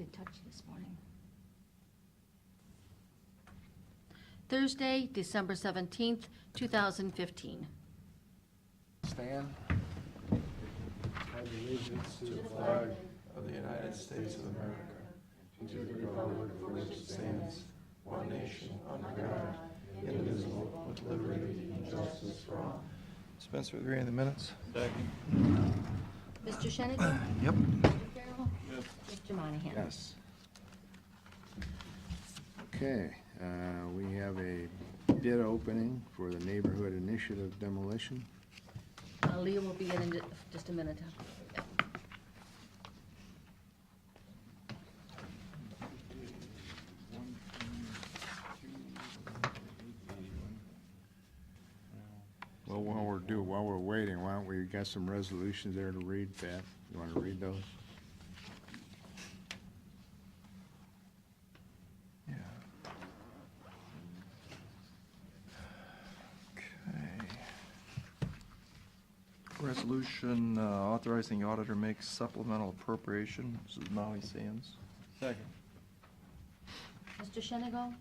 get touched this morning. Thursday, December 17th, 2015. Stand. pledge allegiance to the flag of the United States of America, and to the republic for which it stands, one nation, under God, indivisible, with liberty and justice for all. Dispense with reading the minutes. Second. Mr. Shenigan? Yep. Mr. Farrell? Yes. Mr. Monahan? Yes. Okay, we have a bid opening for the Neighborhood Initiative demolition. Leah will be in just a minute. Well, while we're waiting, why don't we, got some resolutions there to read, Pat? You want to read those? Yeah. Okay. Resolution authorizing the auditor makes supplemental appropriation. This is Maui Sands. Second. Mr. Shenigan?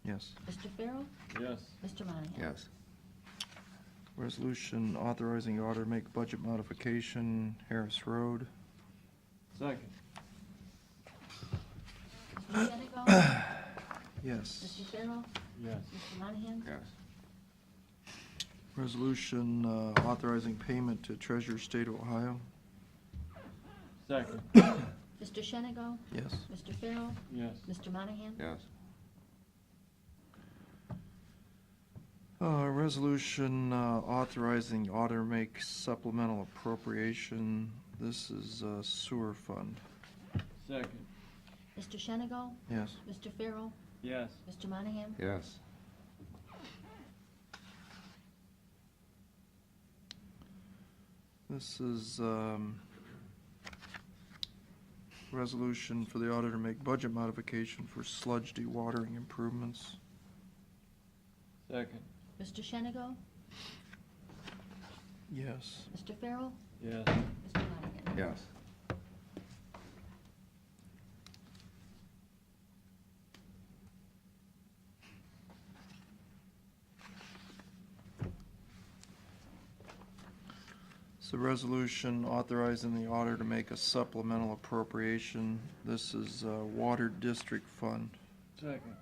Yes. Mr. Farrell? Yes. Mr. Monahan? Yes. Resolution authorizing the auditor to make budget modification, Harris Road. Second. Mr. Shenigan? Yes. Mr. Farrell? Yes. Mr. Monahan? Yes. Resolution authorizing payment to Treasurer State of Ohio. Second. Mr. Shenigan? Yes. Mr. Farrell? Yes. Mr. Monahan? Yes. Resolution authorizing the auditor make supplemental appropriation. This is sewer fund. Second. Mr. Shenigan? Yes. Mr. Farrell? Yes. Mr. Monahan? Yes. This is resolution for the auditor to make budget modification for sludge dewatering improvements. Second. Mr. Shenigan? Yes. Mr. Farrell? Yes. Mr. Monahan? Yes. So resolution authorizing the auditor to make a supplemental appropriation. This is Water District Fund. Second.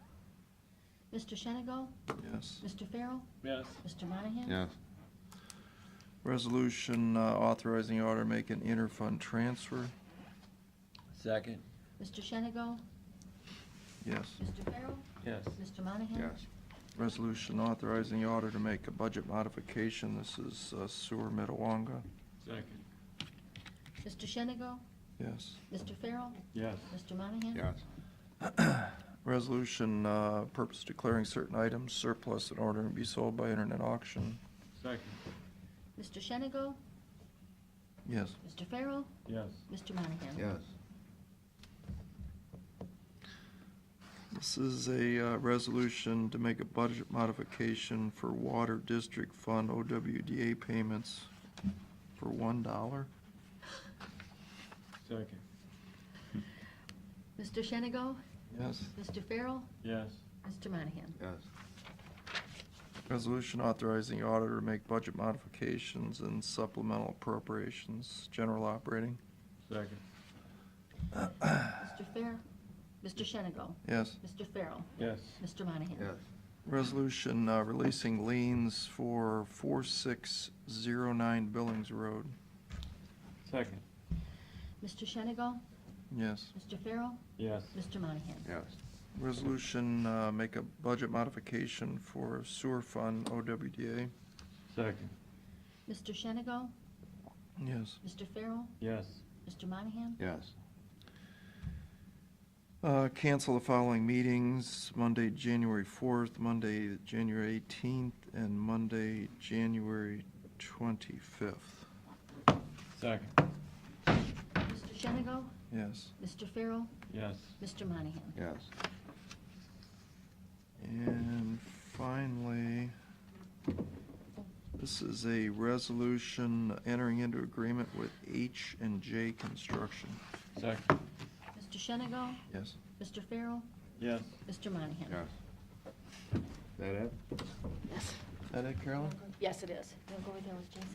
Mr. Shenigan? Yes. Mr. Farrell? Yes. Mr. Monahan? Yes. Resolution authorizing the auditor to make an interfund transfer. Second. Mr. Shenigan? Yes. Mr. Farrell? Yes. Mr. Monahan? Yes. Resolution authorizing the auditor to make a budget modification. This is sewer Mitawanga. Second. Mr. Shenigan? Yes. Mr. Farrell? Yes. Mr. Monahan? Yes. Resolution purpose declaring certain items surplus in order to be sold by internet auction. Second. Mr. Shenigan? Yes. Mr. Farrell? Yes. Mr. Monahan? Yes. This is a resolution to make a budget modification for Water District Fund OWDA payments for $1. Second. Mr. Shenigan? Yes. Mr. Farrell? Yes. Mr. Monahan? Yes. Resolution authorizing the auditor to make budget modifications and supplemental appropriations, general operating. Second. Mr. Mr. Shenigan? Yes. Mr. Farrell? Yes. Mr. Monahan? Yes. Resolution releasing liens for 4609 Billings Road. Second. Mr. Shenigan? Yes. Mr. Farrell? Yes. Mr. Monahan? Yes. Resolution make a budget modification for sewer fund OWDA. Second. Mr. Shenigan? Yes. Mr. Farrell? Yes. Mr. Monahan? Yes. Cancel the following meetings: Monday, January 4th, Monday, January 18th, and Monday, January 25th. Second. Mr. Shenigan? Yes. Mr. Farrell? Yes. Mr. Monahan? Yes. And finally, this is a resolution entering into agreement with H&J Construction. Second. Mr. Mr. Shenigo? Yes. Mr. Farrell? Yes. Mr. Monahan? Yes. Is that it? Yes. Is that it, Carolyn? Yes, it is. You want to go over there with Jason?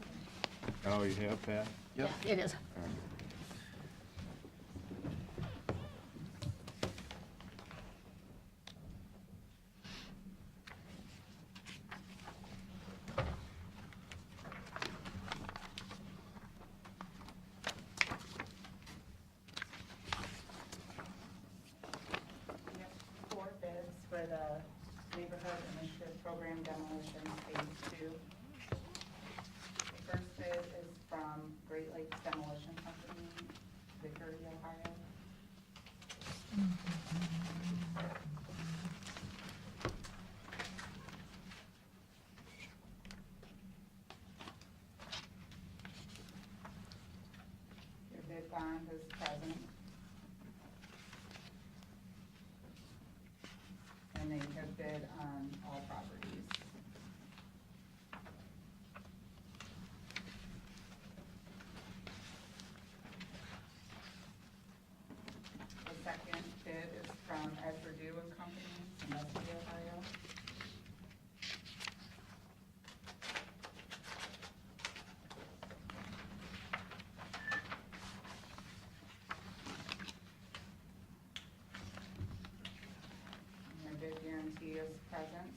Oh, you have, Pat? Yep. Yeah, it is. All right. We have 4 bids for the Neighborhood Initiative Program demolition phase 2. The first bid is from Great Lakes Demolition Company, Vickery, Ohio. Your bid bond is present. And they have bid on all properties. The second bid is from Ed Perdue and Company, Sandusky, Ohio. And their bid guarantee is present.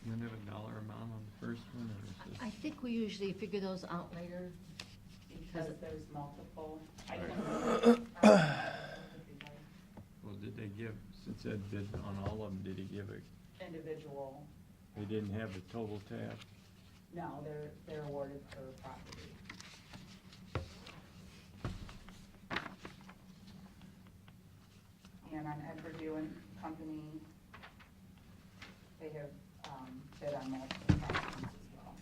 You have a dollar amount on the first one, or is I this? think we usually figure those out later. Because there's multiple, I Right. can. Well, did they give, since Ed bid on all of them, did he give a, Individual, they didn't have the total tab? no, they're awarded per property. And on Ed Perdue and Company, they have bid on multiple properties as well.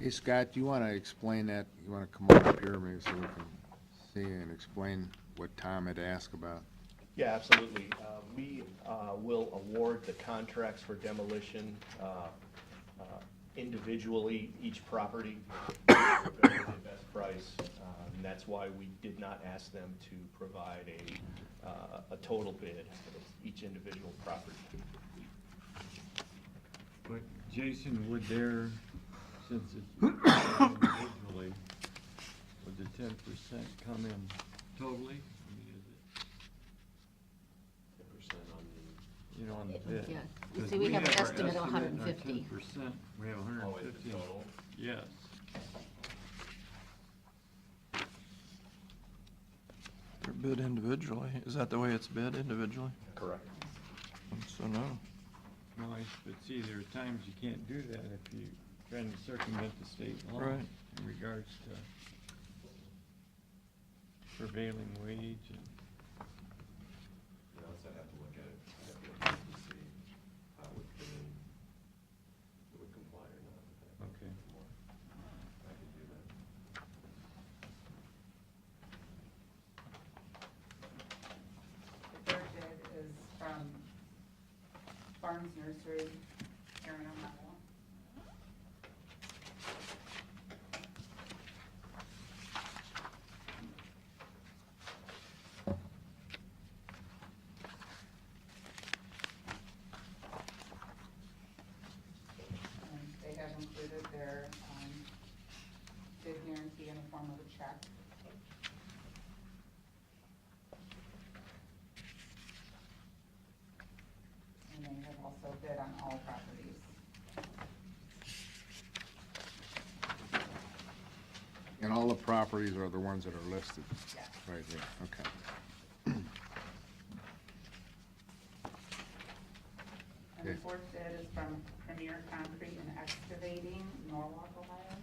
Hey, Scott, do you want to explain that? You want to come up here maybe so we can see and explain what Tom had asked about? Yeah, absolutely. We will award the contracts for demolition individually, each property, will go with the best price. And that's why we did not ask them to provide a total bid of each individual property. But Jason, would there, since it's individually, would the 10% come in totally? I mean, is it, 10% on the, you know, on the bid? Yeah. You 'Cause see, we have an our estimate of and our 150. 10%, we have oh, in 150. the total? Yes. They're bid individually. Is that the way it's bid, individually? Correct. So no. No, but see, there are times you can't do that if you're trying to circumvent the state law Right. in regards to prevailing wage and. You know, so I'd have to look at it, I'd have to see how it would comply or not. Okay. I could do that. The third bid is from Farms Nursery, Aaron, Ohio. And they have included their bid guarantee in the form of a check. And they have also bid on all properties. And all the properties are the ones that are listed Yes. right here, okay. And the Okay. fourth bid is from Premier Concrete and Excavating, Norwalk, Ohio.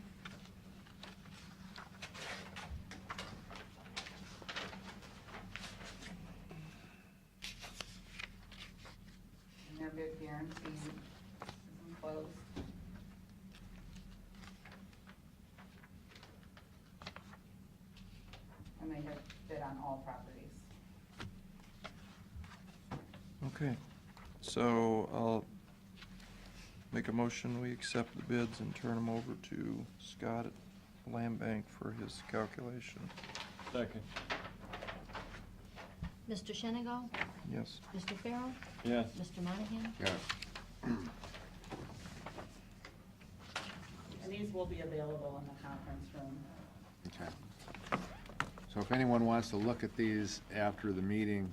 And their bid guarantee is enclosed. And they have bid on all properties. Okay. So I'll make a motion, we accept the bids and turn them over to Scott land bank for his calculation. Second. Mr. Shenango? Yes. Mr. Farrell? Yes. Mr. Monahan? Yes. And these will be available in the conference room. Okay. So if anyone wants to look at these after the meeting,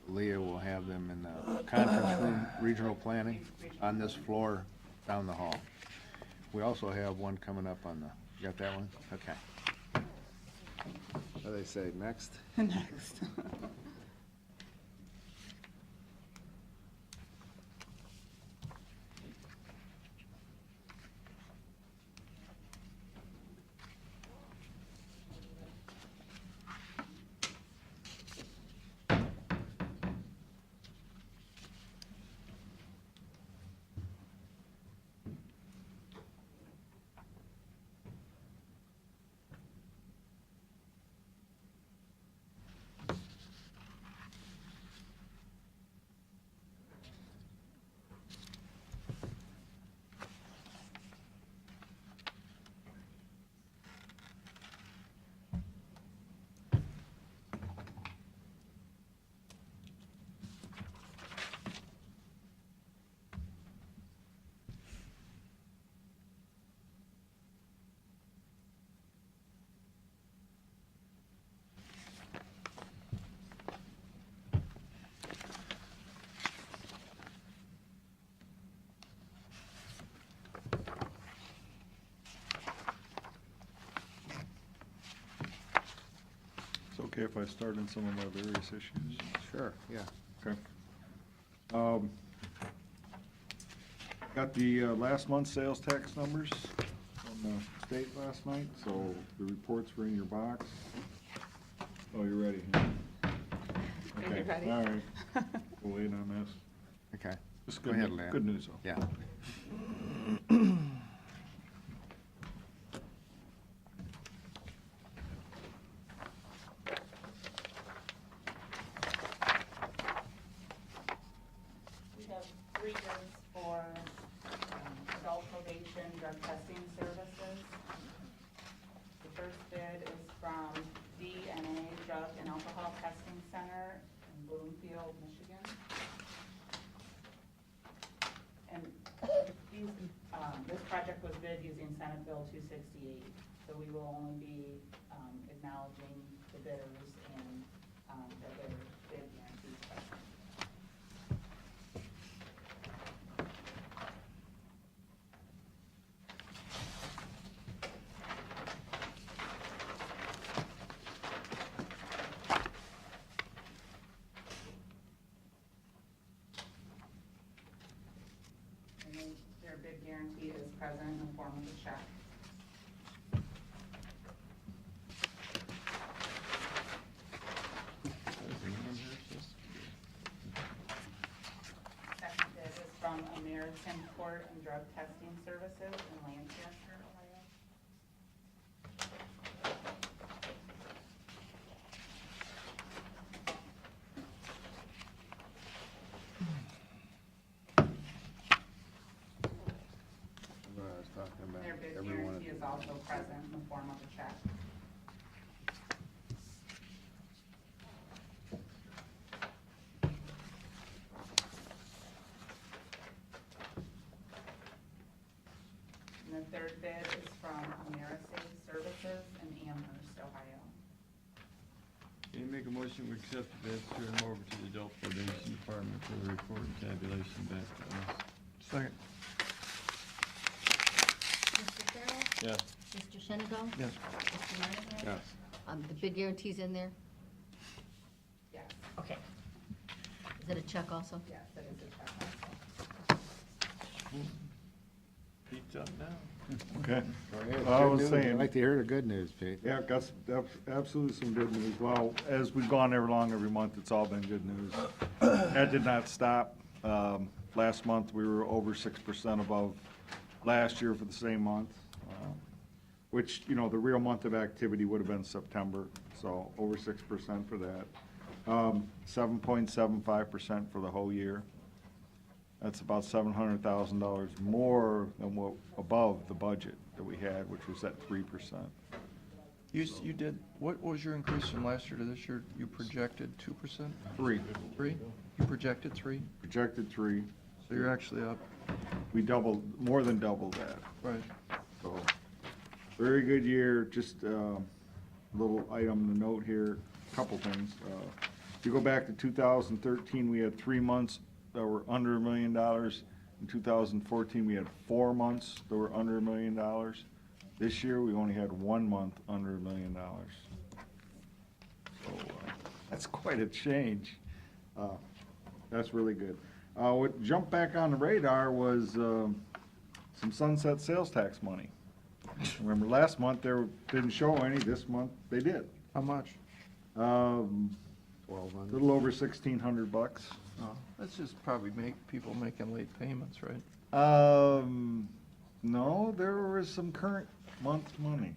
Leah will have them in the conference room, regional planning, on this floor down the hall. We also have one coming up on the, you got that one? Okay. What do they say, next? Next. It's okay if I start on some of my various issues? Sure, yeah. Okay. Got the last month's sales tax numbers from the state last night, so the reports were in your box. Oh, you're ready, huh? Are you Okay, ready? all right. We'll wait on this. Okay. Just Go good, ahead, Leah. good news, though. Yeah. We have 3 bids for adult probation drug testing services. The first bid is from DNA Drug and Alcohol Testing Center in Bloomfield, Michigan. And these, this project was bid using Senate Bill 268, so we will only be acknowledging the bidders and that their bid guarantees present. And then their bid guarantee is present in the form of a check. Second bid is from American Port and Drug Testing Services in Lancaster, Ohio. What I was talking about, Their bid every one of guarantee is these. also present in the form of a check. And the third bid is from AmeriSafe Services in Amherst, Ohio. Can you make a motion, we accept the bids, turn them over to the adult probation department for the report and tabulation back to us? Second. Mr. Farrell? Yes. Mr. Shenango? Yes. Mr. Monahan? Yes. The bid guarantee's in there? Yes, Okay. Is it a check also? yes, that is a check also. Pete's up now. Okay. Go ahead. I Good was news. saying- I'd like to hear the good news, Pete. Yeah, got absolutely some good news. Well, as we've gone along every month, it's all been good news. That did not stop. Last month, we were over 6% above last year for the same month, which, you know, the real month of activity would have been September, so over 6% for that. 7.75% for the whole year. That's about $700,000 more than what, above the budget that we had, which was at 3%. You did, what was your increase from last year to this year? You projected 2%? 3, 3? You projected 3? projected 3. So you're actually up. We doubled, more than doubled that. Right. So, very good year. Just a little item to note here, couple things. If you go back to 2013, we had 3 months that were under $1 million. In 2014, we had 4 months that were under $1 million. This year, we only had 1 month under $1 million. So, that's quite a change. That's really good. What jumped back on the radar was some sunset sales tax money. Remember, last month they didn't show any, this month they did. How much? A little over $1,600 bucks. Oh, that's just probably people making late payments, right? No, there was some current month money.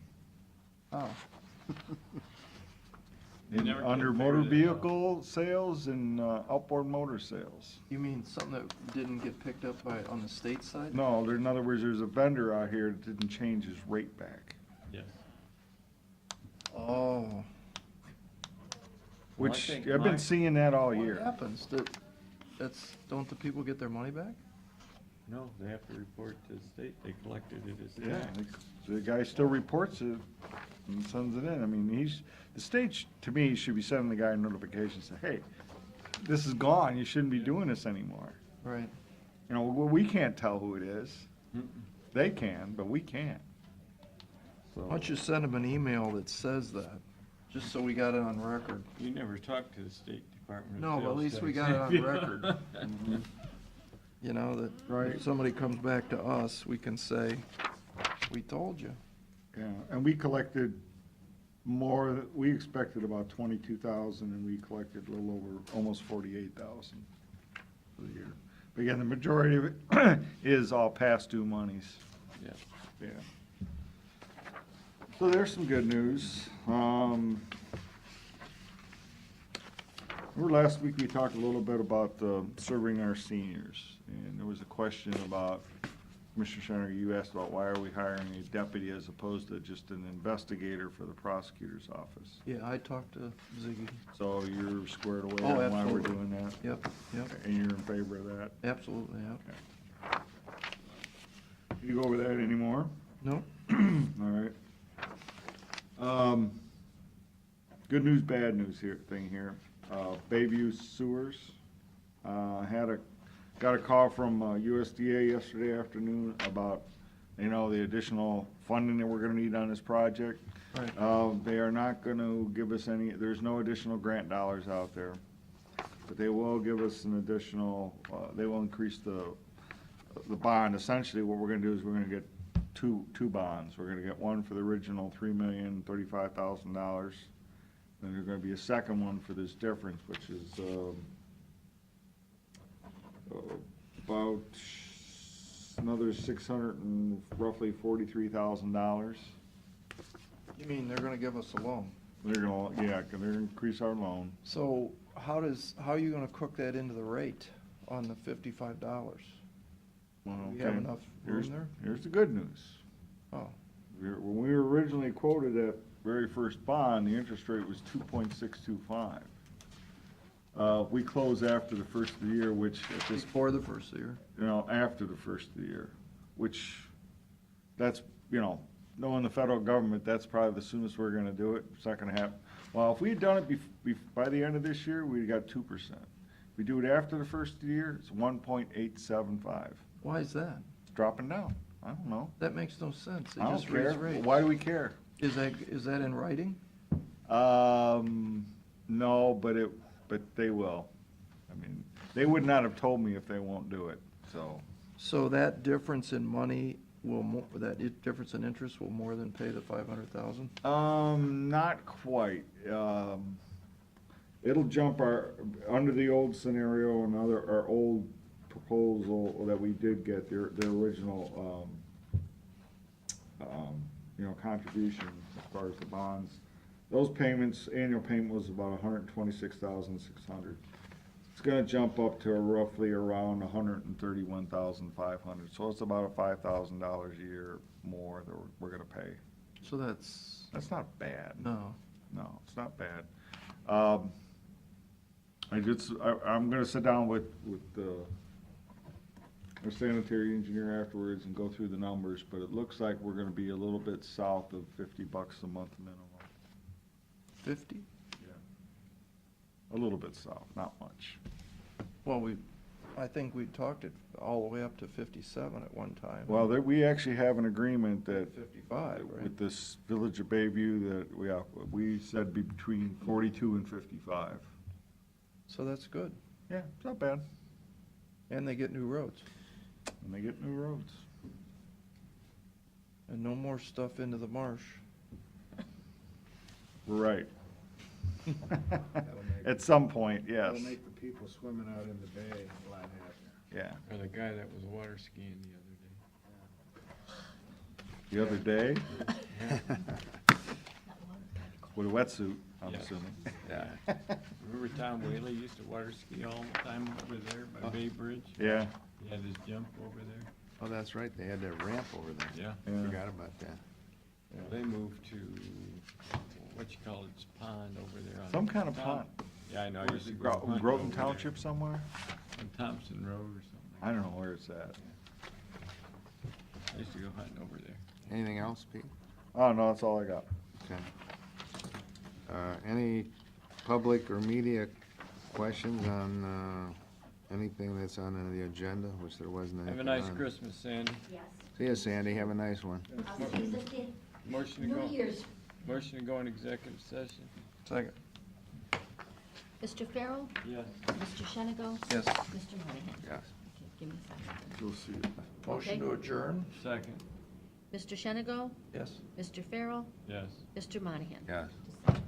Oh, They never Under can motor figure that out. vehicle sales and outboard motor sales. you mean something that didn't get picked up on the state side? No, in other words, there's a vendor out here that didn't change his rate back. Yes. Oh. Well, I Which, think I've been my- seeing that all What year. happens? Don't the people get their money back? No, they have to report to the state, they collected it as Yeah, tax. the guy still reports it and sends it in. I mean, the state, to me, should be sending the guy a notification, say, hey, this is gone, you shouldn't be doing this anymore. Right. You know, we can't tell who it is. Mm-mm. They can, but we can't. So, Why don't you send them an email that says that, just so we got it on record? You never talked to the State Department of No, Sales but at least we tax. got it on record. You know, that Right. if somebody comes back to us, we can say, we told you. yeah, and we collected more, we expected about 22,000, and we collected a little over, almost 48,000 for the year. But again, the majority of it is all past due monies. Yeah. Yeah. So there's some good news. Remember last week we talked a little bit about serving our seniors, and there was a question about, Commissioner Schneider, you asked about why are we hiring a deputy as opposed to just an investigator for the prosecutor's office? Yeah, I talked to Ziggy. So you're squared away Oh, on why we're absolutely. doing that? Yep, yep, And you're in favor of that? absolutely, yep. You go over that anymore? No? All right. Good news, bad news thing here. Bayview Sewers, got a call from USDA yesterday afternoon about, the additional funding that we're gonna need on this project. Right. They are not gonna give us there's no additional grant dollars out there. But they will give us an additional, they will increase the bond. Essentially, what we're gonna do is we're gonna get two bonds. We're gonna get one for the original $3,035,000. Then there's gonna be a second one for this difference, which is, about another roughly $43,000. You mean they're gonna give us a loan? They're gonna, they're gonna increase our loan. So how are you gonna cook that into the rate on the $55? Well, Do we have okay. enough room there? Here's the good news. Oh, When we were originally quoted that very first bond, the interest rate was 2.625. We close after the first of the year, which at this, before the first year. after the first of the year, which, that's, knowing the federal government, that's probably the soonest we're gonna do it. It's not gonna happen. Well, if we had done it by the end of this year, we'd got 2%. If we do it after the first of the year, it's 1.875. Why is that? It's dropping down. I don't know. That makes no sense. They I don't just raise care. rates. Why do we care? Is that in writing? No, but they will. I mean, they would not have told me if they won't do it, so. So that difference in money difference in interest will more than pay the 500,000? Not quite. It'll jump under the old scenario and our old proposal that we did get, their original, contribution as far as the bonds. Those payments, annual payment was about $126,600. It's gonna jump up to roughly around 131,500, so it's about a $5,000 a year more that we're gonna pay. So that's, That's not bad. no, No, it's not bad. I'm gonna sit down with our sanitary engineer afterwards and go through the numbers, but it looks like we're gonna be a little bit south of $50 a month minimum. 50? Yeah. A little bit south, not much. Well, I think we talked it all the way up to 57 at one time. Well, we actually have an agreement that 55, right? with this Village of Bayview that we said be between 42 and 55. So that's good. Yeah, it's not bad. And they get new roads. And they get new roads. And no more stuff into the marsh. Right. make- At some point, yes. It'll make the people swimming out in the bay a lot happier. Yeah. Or the guy that was water skiing the The other day, Not water. with a wetsuit, I'm Yeah. assuming. other day. Remember Tom Whaley used to water ski all the time over there by Bay Bridge? Yeah, He had his jump over there. Oh, that's right, they had that ramp over there. Yeah. Yeah. Forgot about that. They moved to, what you call it, pond over there on. some kind of Tom- pond. Yeah, I know, I used to go hunting Groton over there. Township somewhere? On Thompson Road or something. I don't know where it's at. I used to go hunting over there. Anything else, Pete? Oh, no, that's all I got. Okay. Any public or media questions on anything that's on the agenda, which there wasn't anything Have a nice on? Christmas, Sandy. Yes. See you, Sandy, have a nice one. I'll see you this day. Motion to New go, Year's. motion to go in executive session. Second. Mr. Farrell? Yes. Mr. Shenigo? Yes. Mr. Monahan? Yes. Okay, give me a second. You'll see it. Motion to adjourn? Second. Mr. Shenigo? Yes. Mr. Farrell? Yes. Mr. Monahan? Yes. Decide.